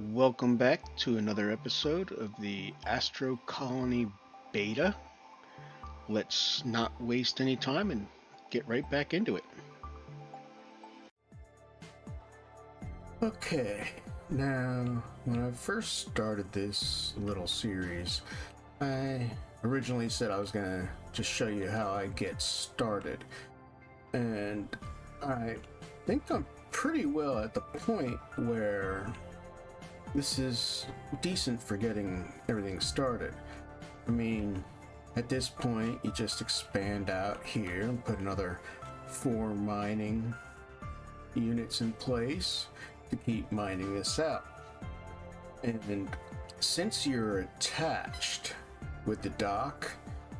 Welcome back to another episode of the Astro Colony Beta. Let's not waste any time and get right back into it. Okay, now when I first started this little series, I originally said I was gonna just show you how I get started, and I think I'm pretty well at the point where this is decent for getting everything started. I mean, at this point, you just expand out here and put another 4 mining units in place to keep mining this out. And since you're attached with the dock,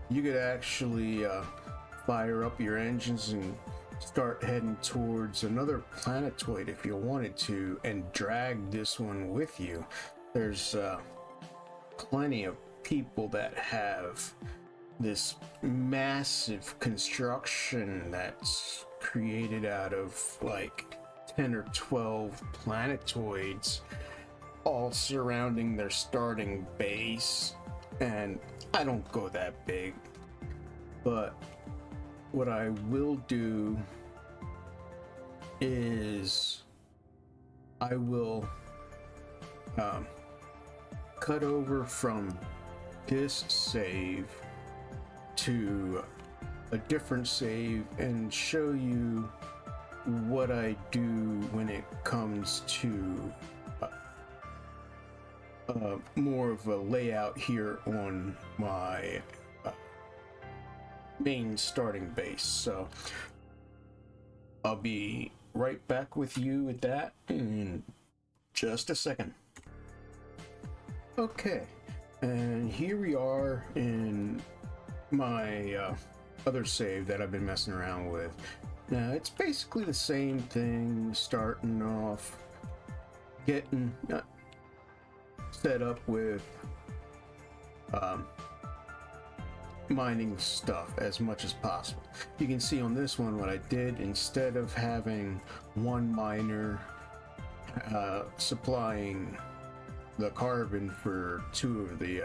you could actually fire up your engines and start heading towards another planetoid if you wanted to, and drag this one with you. There's plenty of people that have this massive construction that's created out of like 10 or 12 planetoids all surrounding their starting base, and I don't go that big, but what I will do is I will cut over from this save to a different save and show you what I do when it comes to more of a layout here on my main starting base. So I'll be right back with you with that in just a second. Okay, and here we are in my other save that I've been messing around with. Now it's basically the same thing, starting off getting set up with mining stuff as much as possible. You can see on this one what I did. Instead of having one miner supplying the carbon for 2 of the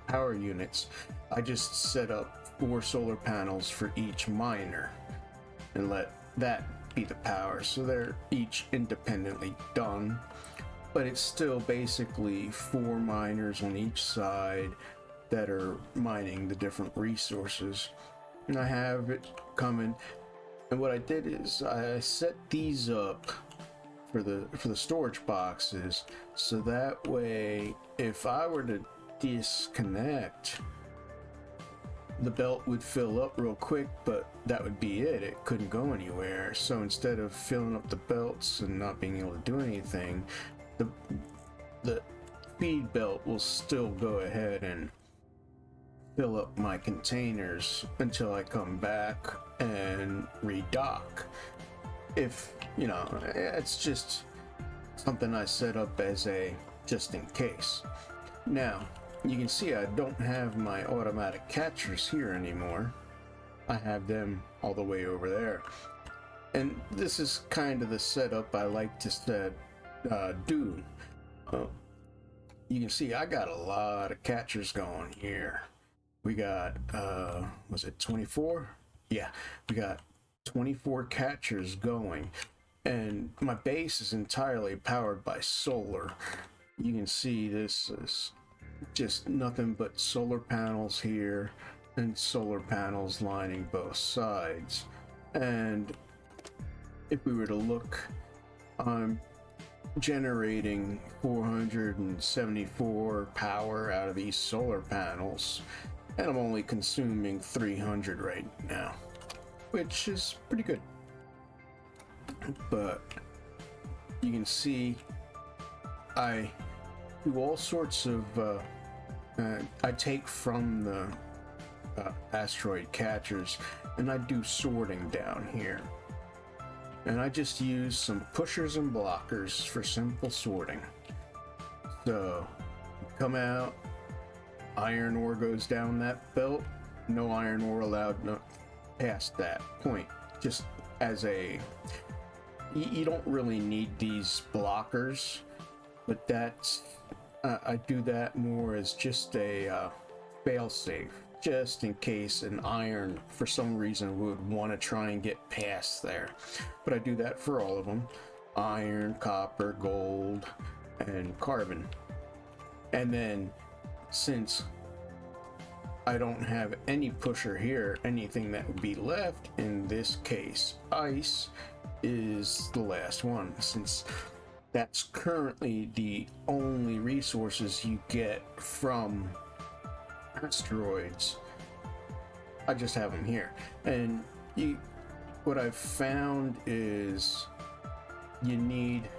power units, I just set up 4 solar panels for each miner and let that be the power. So they're each independently done, but it's still basically 4 miners on each side that are mining the different resources. And I have it coming, and what I did is I set these up for the storage boxes, so that way if I were to disconnect, the belt would fill up real quick, but that would be it. It couldn't go anywhere. So instead of filling up the belts and not being able to do anything, the feed belt will still go ahead and fill up my containers until I come back and redock. If you know, it's just something I set up as a just in case. Now you can see I don't have my automatic catchers here anymore. I have them all the way over there, and this is kind of the setup I like to do. You can see I got a lot of catchers going here. We got was it 24? Yeah, we got 24 catchers going, and my base is entirely powered by solar. You can see this is just nothing but solar panels here and solar panels lining both sides. And if we were to look, I'm generating 474 power out of these solar panels, and I'm only consuming 300 right now, which is pretty good. But you can see I do all sorts of I take from the asteroid catchers, and I do sorting down here, and I just use some pushers and blockers for simple sorting. So come out, iron ore goes down that belt, no iron ore allowed past that point. Just as a, you don't really need these blockers. but that's I do that more as just a fail-safe, just in case an iron for some reason would want to try and get past there. But I do that for all of them: iron, copper, gold, and carbon. And then, since I don't have any pusher here, anything that would be left in this case, ice is the last one, since that's currently the only resources you get from asteroids. I just have them here. And what I've found is you need,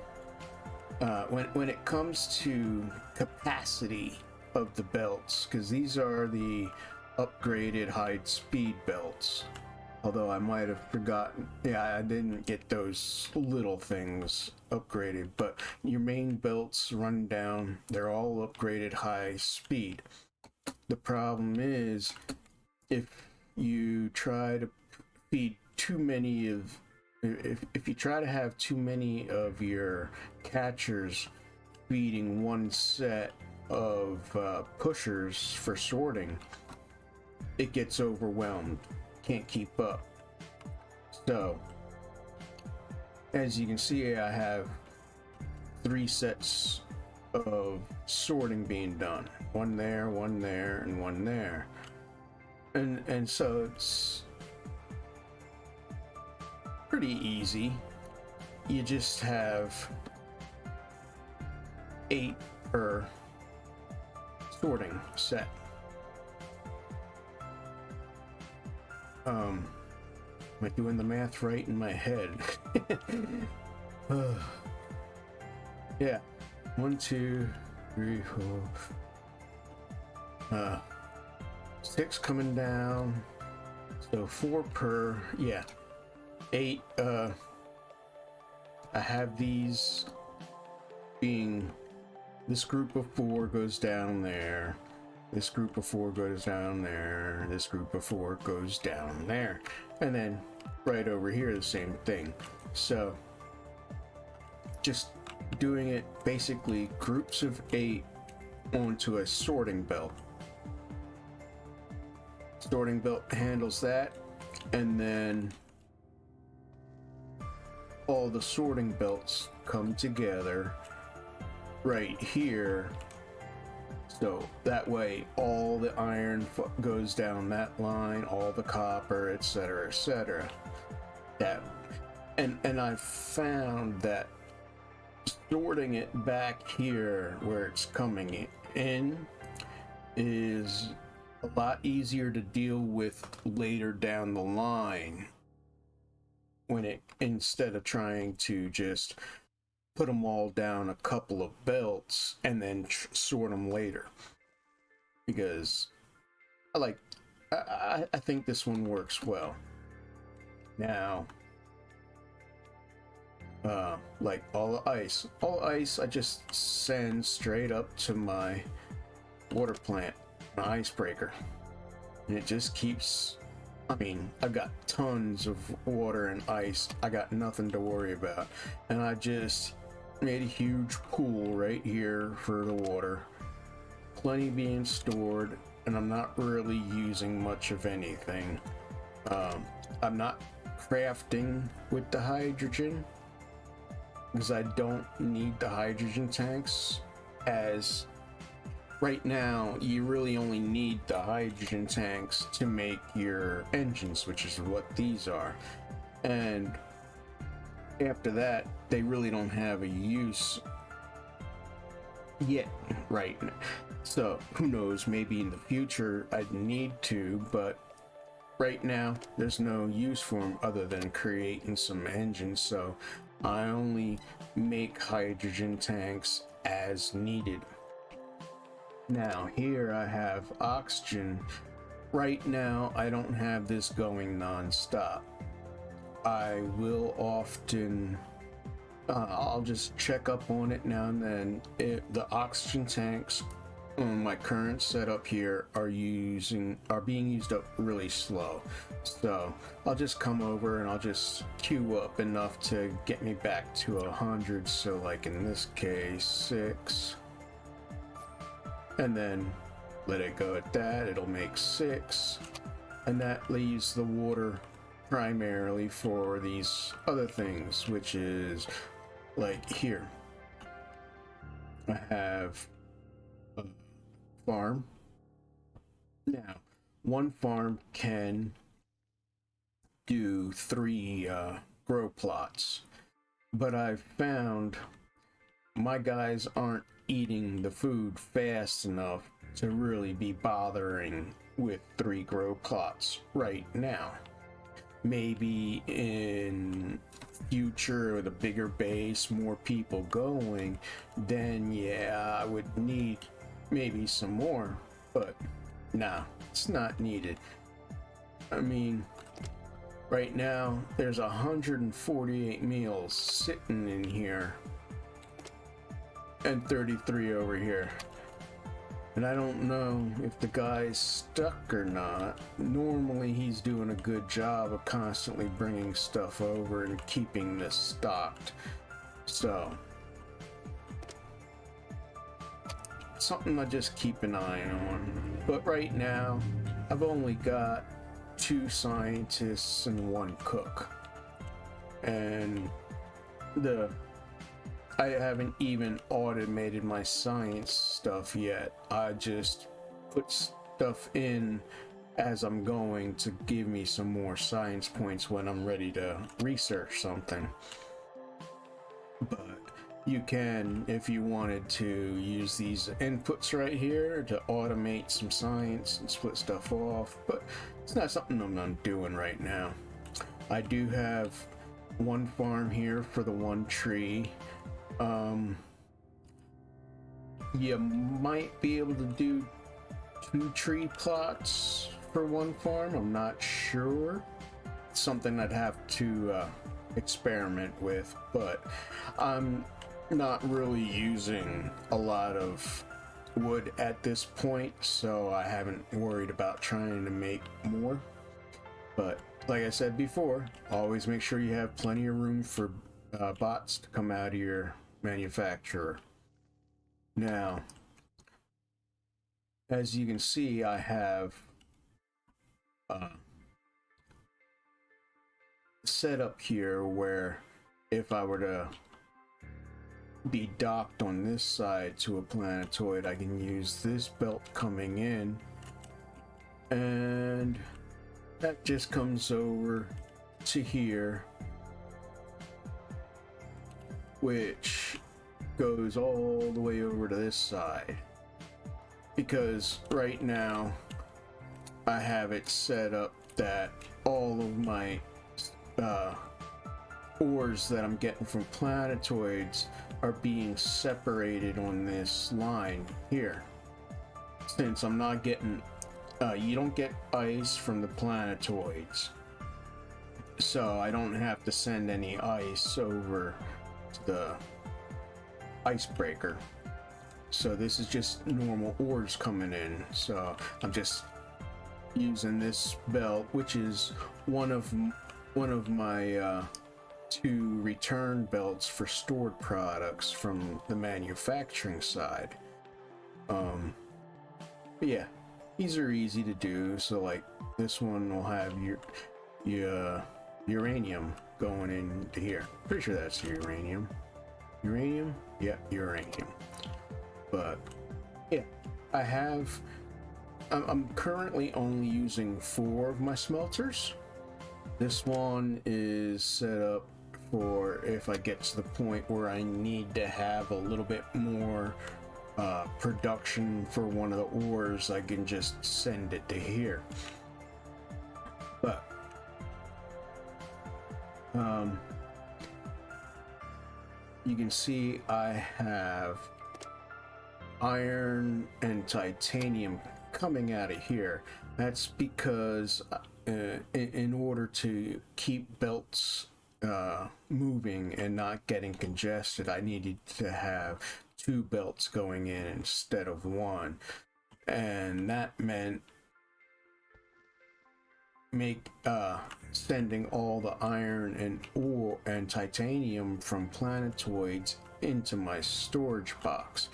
when it comes to capacity of the belts, because these are the upgraded high speed belts, although I might have forgotten, yeah, I didn't get those little things upgraded, but your main belts run down, they're all upgraded high speed. The problem is, if you try to feed too many of, if you try to have too many of your catchers feeding one set of pushers for sorting, it gets overwhelmed, can't keep up. So as you can see, I have 3 sets of sorting being done, one there, and one there, and so it's pretty easy. You just have 8 per sorting set. Am I doing the math right in my head? Yeah, 1, 2, 3, 4, 6 coming down, so 4 per, yeah, 8. I have these being, this group of 4 goes down there, this group of 4 goes down there, this group of 4 goes down there, and then right over here the same thing. So just doing it basically groups of 8 onto a sorting belt. Sorting belt handles that, and then all the sorting belts come together right here, so that way all the iron goes down that line, all the copper, etc., etc. That, and I've found that sorting it back here where it's coming in is a lot easier to deal with later down the line, when it, instead of trying to just put them all down a couple of belts and then sort them later, because I think this one works well. Now like all ice I just send straight up to my water plant, my icebreaker, and it just keeps, I mean, I've got tons of water and ice, I got nothing to worry about, and I just made a huge pool right here for the water, plenty being stored, and I'm not really using much of anything. I'm not crafting with the hydrogen because I don't need the hydrogen tanks, as right now you really only need the hydrogen tanks to make your engines, which is what these are, and after that they really don't have a use yet, right? So who knows, maybe in the future I'd need to, but right now there's no use for them other than creating some engines, so I only make hydrogen tanks as needed. Now here I have oxygen. Right now I don't have this going non-stop. I will often I'll just check up on it now and then. The oxygen tanks on my current setup here are being used up really slow. So I'll just come over and I'll just queue up enough to get me back to 100. So like in this case, 6. And then let it go at that, it'll make 6. And that leaves the water primarily for these other things, which is like here. I have a farm. Now, one farm can do 3 grow plots, but I've found my guys aren't eating the food fast enough to really be bothering with 3 grow plots right now. Maybe in future with a bigger base, more people going, then yeah, I would need maybe some more, but nah, it's not needed. I mean, right now there's 148 meals sitting in here and 33 over here. And I don't know if the guy's stuck or not. Normally he's doing a good job of constantly bringing stuff over and keeping this stocked. So, something I just keep an eye on. But right now, I've only got 2 scientists and 1 cook. And I haven't even automated my science stuff yet. I just put stuff in as I'm going to give me some more science points when I'm ready to research something. But you can, if you wanted to, use these inputs right here to automate some science and split stuff off, but it's not something I'm doing right now. I do have 1 farm here for the 1 tree. You might be able to do 2 tree plots for 1 farm. I'm not sure. It's something I'd have to experiment with, but I'm not really using a lot of wood at this point, so I haven't worried about trying to make more. But like I said before, always make sure you have plenty of room for bots to come out of your manufacturer. Now, as you can see, I have set up here where if I were to be docked on this side to a planetoid, I can use this belt coming in, and that just comes over to here, which goes all the way over to this side, because right now I have it set up that all of my ores that I'm getting from planetoids are being separated on this line here. Since I'm not getting you don't get ice from the planetoids, so I don't have to send any ice over to the icebreaker. So this is just normal ores coming in, so I'm just using this belt, which is one of my 2 return belts for stored products from the manufacturing side. But yeah, these are easy to do. So like this one will have your uranium going into here. Pretty sure that's uranium. Uranium? Yeah, uranium. But yeah, I'm currently only using 4 of my smelters. This one is set up for if I get to the point where I need to have a little bit more production for one of the ores, I can just send it to here. But you can see I have iron and titanium coming out of here. That's because in order to keep belts moving and not getting congested, I needed to have two belts going in instead of one, and that meant sending all the iron and ore and titanium from planetoids into my storage box.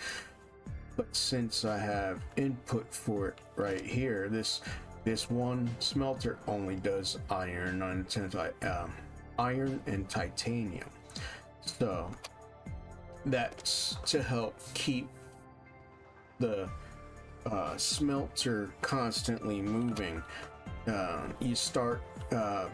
But since I have input for it right here, this one smelter only does iron and titanium, so that's to help keep the smelter constantly moving. You start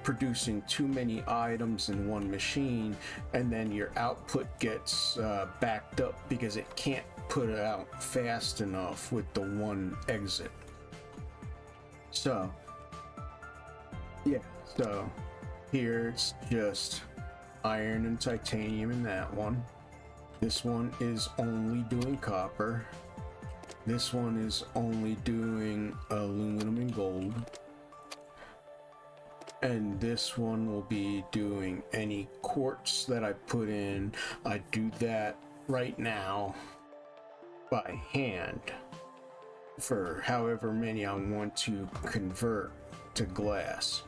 producing too many items in one machine, and then your output gets backed up because it can't put it out fast enough with the one exit. So yeah, so here it's just iron and titanium in that one. This one is only doing copper. This one is only doing aluminum and gold. And this one will be doing any quartz that I put in. I do that right now by hand for however many I want to convert to glass.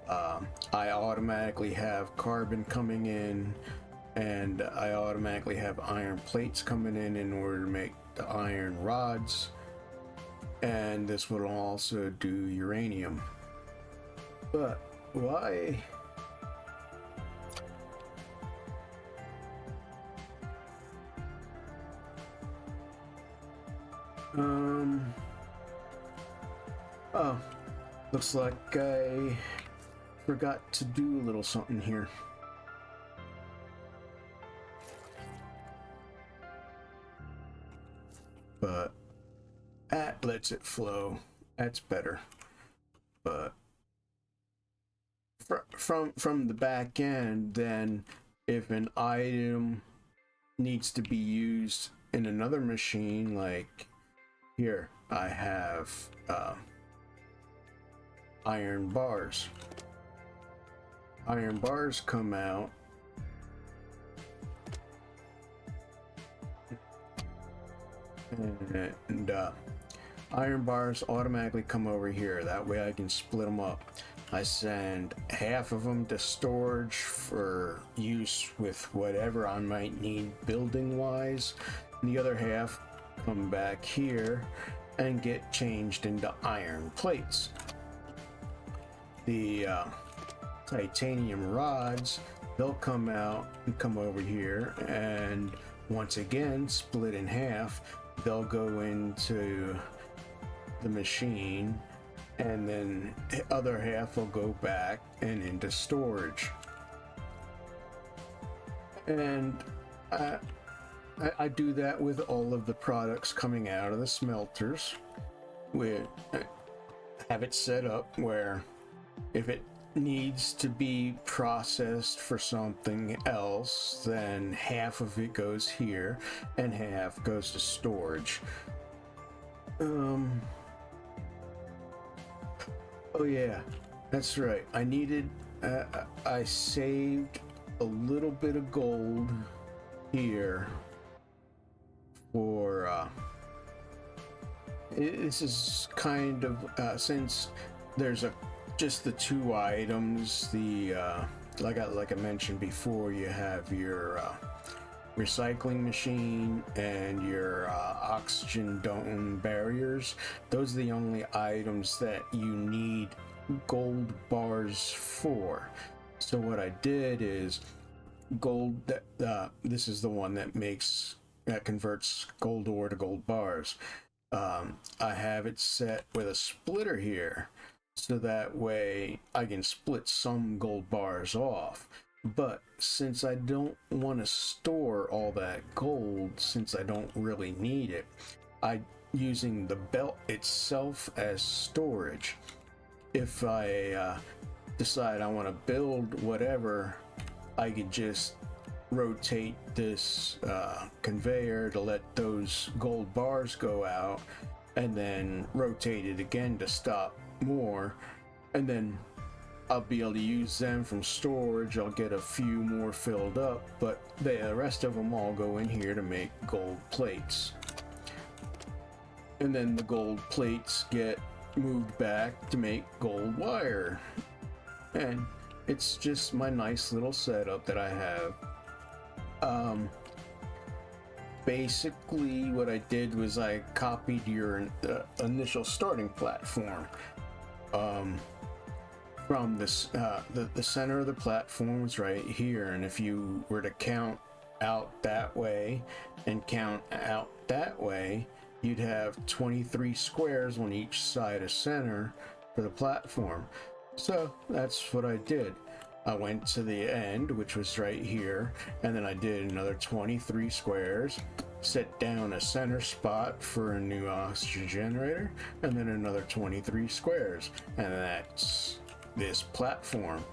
I automatically have carbon coming in, and I automatically have iron plates coming in order to make the iron rods, and this will also do uranium. But why? Oh, looks like I forgot to do a little something here. But that lets it flow. That's better. But from the back end, then if an item needs to be used in another machine, like here I have iron bars. Iron bars come out, and iron bars automatically come over here. That way I can split them up. I send half of them to storage for use with whatever I might need building wise, and the other half come back here and get changed into iron plates. The titanium rods, they'll come out and come over here, and once again split in half. They'll go into the machine, and then the other half will go back and into storage. And I do that with all of the products coming out of the smelters. We have it set up where if it needs to be processed for something else, then half of it goes here and half goes to storage. Oh yeah, that's right. I needed, I saved a little bit of gold here for, this is kind of, since there's just the two items, the, like I mentioned before, you have your, recycling machine and your oxygen dome barriers. Those are the only items that you need gold bars for. So what I did is gold, this is the one that converts gold ore to gold bars. I have it set with a splitter here, so that way I can split some gold bars off. But since I don't want to store all that gold, since I don't really need it, I'm using the belt itself as storage. If I decide I want to build whatever, I could just rotate this conveyor to let those gold bars go out, and then rotate it again to stop more, and then I'll be able to use them from storage. I'll get a few more filled up, but the rest of them all go in here to make gold plates. And then the gold plates get moved back to make gold wire. And it's just my nice little setup that I have. Basically what I did was I copied your initial starting platform. From this, the center of the platform is right here, and if you were to count out that way and count out that way, you'd have 23 squares on each side of center for the platform. So that's what I did. I went to the end, which was right here, and then I did another 23 squares, set down a center spot for a new oxygen generator, and then another 23 squares, and that's this platform.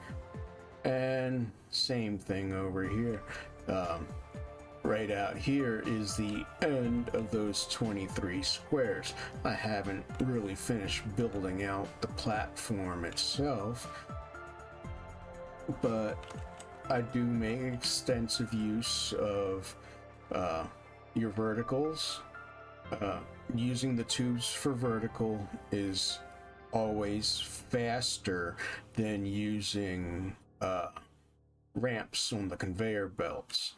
And same thing over here. Right out here is the end of those 23 squares. I haven't really finished building out the platform itself, but I do make extensive use of your verticals. Using the tubes for vertical is always faster than using ramps on the conveyor belts.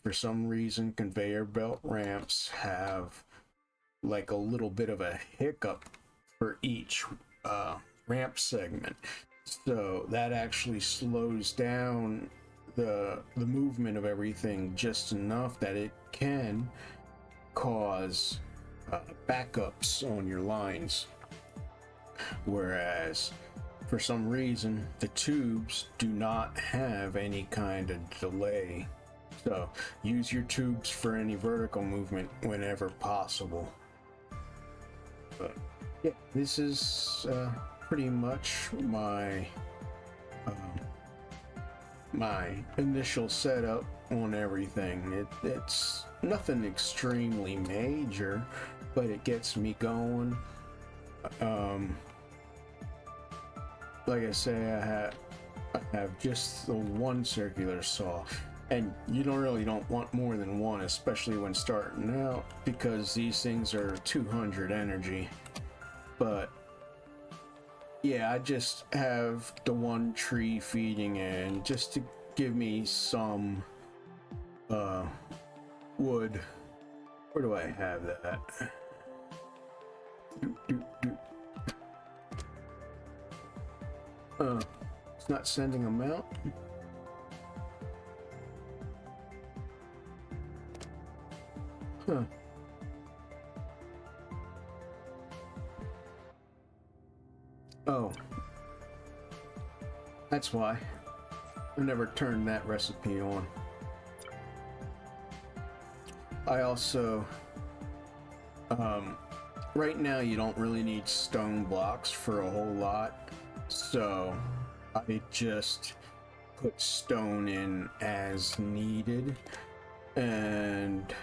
For some reason, conveyor belt ramps have like a little bit of a hiccup for each ramp segment, so that actually slows down the movement of everything just enough that it can cause backups on your lines. Whereas for some reason the tubes do not have any kind of delay, so use your tubes for any vertical movement whenever possible. But yeah, this is pretty much my my initial setup on everything. It's nothing extremely major, but it gets me going. Like I say, I have just the one circular saw, and you don't want more than one, especially when starting out, because these things are 200 energy. But yeah, I just have the one tree feeding in just to give me some wood. Where do I have that? It's not sending them out. Huh. Oh. That's why. I never turned that recipe on. I also, right now you don't really need stone blocks for a whole lot, so I just put stone in as needed, and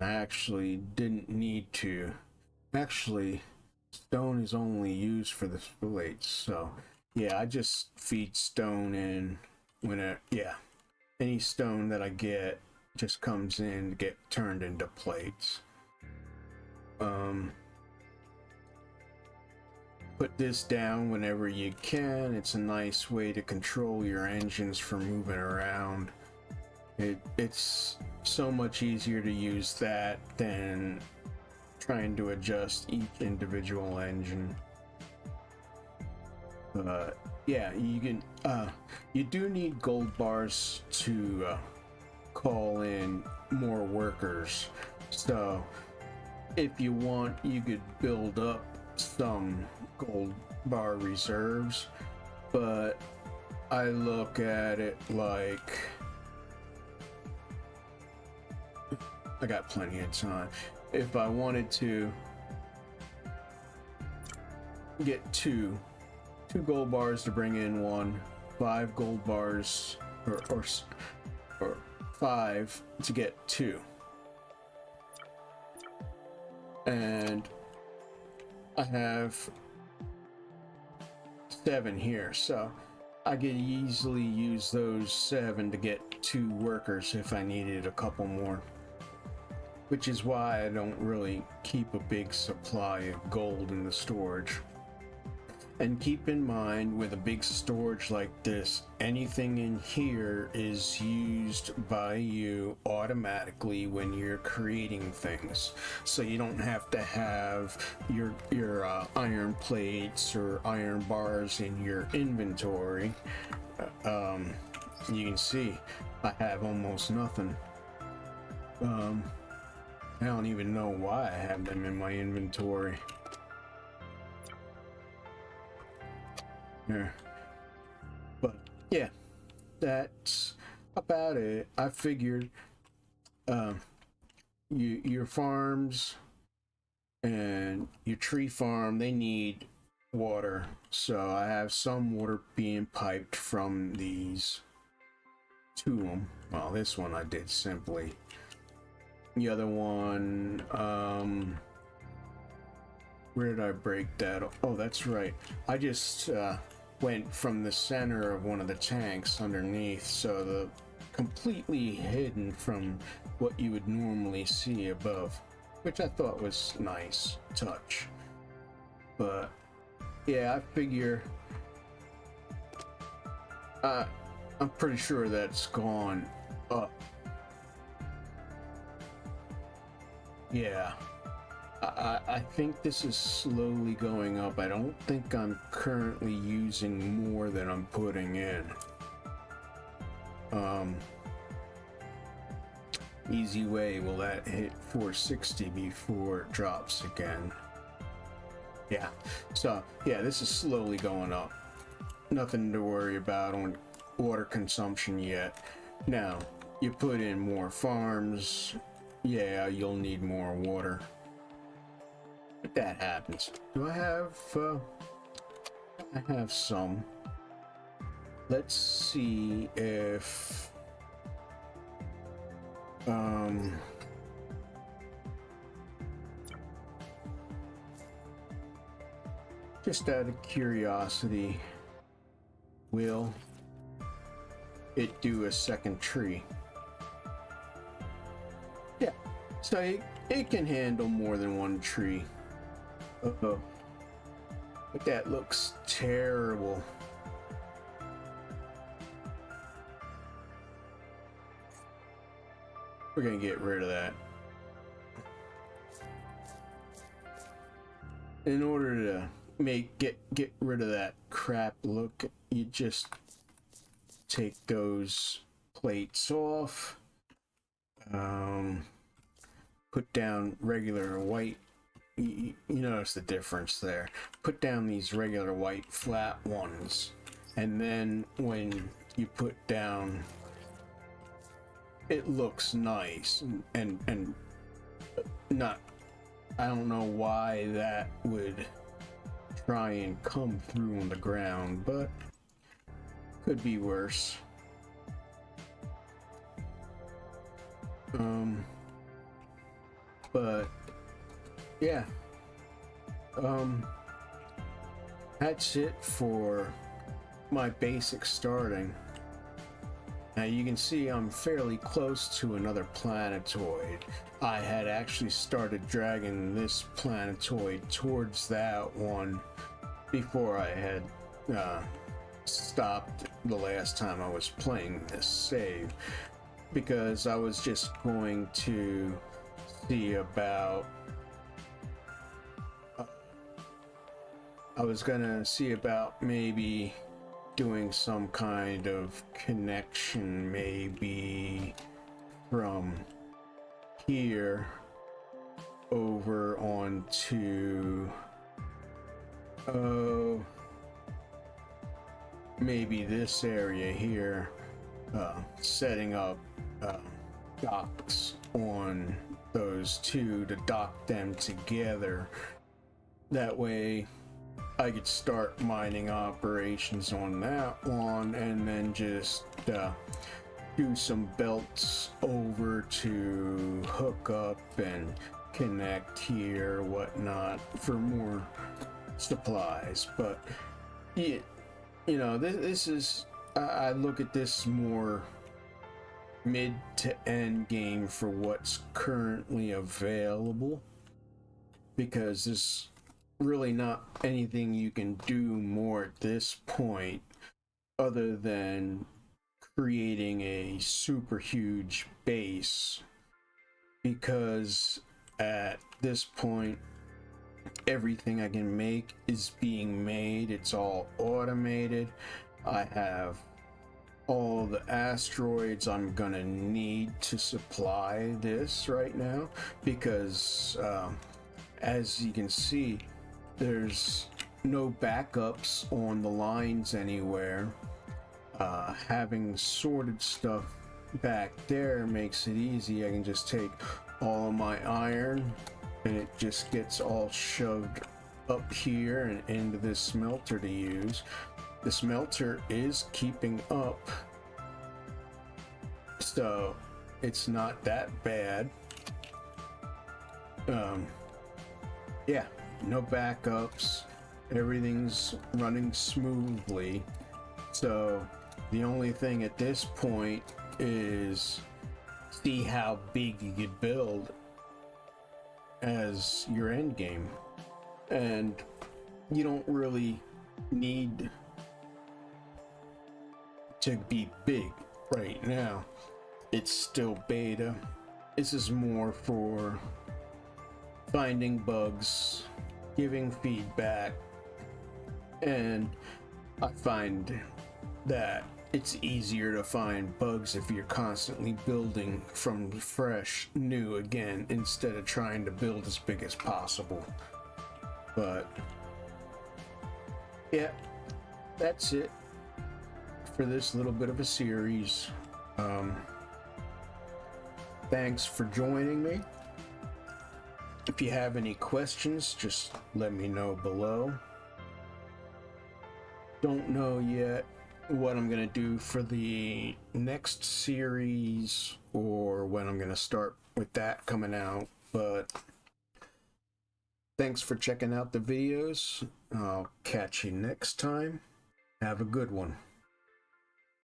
I actually didn't need to. Actually, stone is only used for the plates, so yeah, I just feed stone in whenever, yeah, any stone that I get just comes in to get turned into plates. Put this down whenever you can. It's a nice way to control your engines for moving around. It's so much easier to use that than trying to adjust each individual engine. Yeah, you can you do need gold bars to call in more workers, so if you want, you could build up some gold bar reserves, but I look at it like I got plenty of time. If I wanted to get two gold bars to bring in one, 5 gold bars, or 5 to get 2, and I have 7 here, so I could easily use those 7 to get 2 workers if I needed a couple more. Which is why I don't really keep a big supply of gold in the storage. And keep in mind, with a big storage like this, anything in here is used by you automatically when you're creating things. So you don't have to have your iron plates or iron bars in your inventory. You can see I have almost nothing. I don't even know why I have them in my inventory. Yeah. But yeah, that's about it. I figured your farms and your tree farm, they need water, so I have some water being piped from these to them. Well, this one I did simply. The other one, where did I break that? Oh, that's right. I just went from the center of one of the tanks underneath, so the completely hidden from what you would normally see above, which I thought was nice touch. But yeah, I figure I'm pretty sure that's gone up. Yeah, I think this is slowly going up. I don't think I'm currently using more than I'm putting in. Easy way, will that hit 460 before it drops again? Yeah, so yeah, this is slowly going up. Nothing to worry about on water consumption yet. Now, you put in more farms, yeah, you'll need more water. But that happens. Do I have, I have some. Let's see if, just out of curiosity, will it do a second tree? Yeah, so it can handle more than one tree. Uh-oh. But that looks terrible. We're gonna get rid of that. In order to get rid of that crap look, you just take those plates off, put down regular white. You notice the difference there. Put down these regular white flat ones, and then when you put down, it looks nice and not, I don't know why that would try and come through on the ground, but could be worse. But yeah, that's it for my basic starting. Now you can see I'm fairly close to another planetoid. I had actually started dragging this planetoid towards that one before I had stopped the last time I was playing this save, because I was just going to see about maybe doing some kind of connection, maybe from here over onto maybe this area here, setting up docks on those two to dock them together. That way I could start mining operations on that one, and then just do some belts over to hook up and connect here, whatnot, for more supplies. But Yeah, this is, I look at this more mid to end game for what's currently available, because there's really not anything you can do more at this point other than creating a super huge base, because at this point everything I can make is being made. It's all automated. I have all the asteroids I'm gonna need to supply this right now, because as you can see, there's no backups on the lines anywhere. Having sorted stuff back there makes it easy. I can just take all of my iron and it just gets all shoved up here and into this smelter to use. The smelter is keeping up, so it's not that bad. Yeah, no backups, everything's running smoothly. So the only thing at this point is see how big you could build as your end game. And you don't really need to be big right now. It's still beta. This is more for finding bugs, giving feedback, and I find that it's easier to find bugs if you're constantly building from fresh, new again, instead of trying to build as big as possible. But yeah, that's it for this little bit of a series. Thanks for joining me. If you have any questions, just let me know below. Don't know yet what I'm gonna do for the next series or when I'm gonna start with that coming out, but thanks for checking out the videos. I'll catch you next time. Have a good one.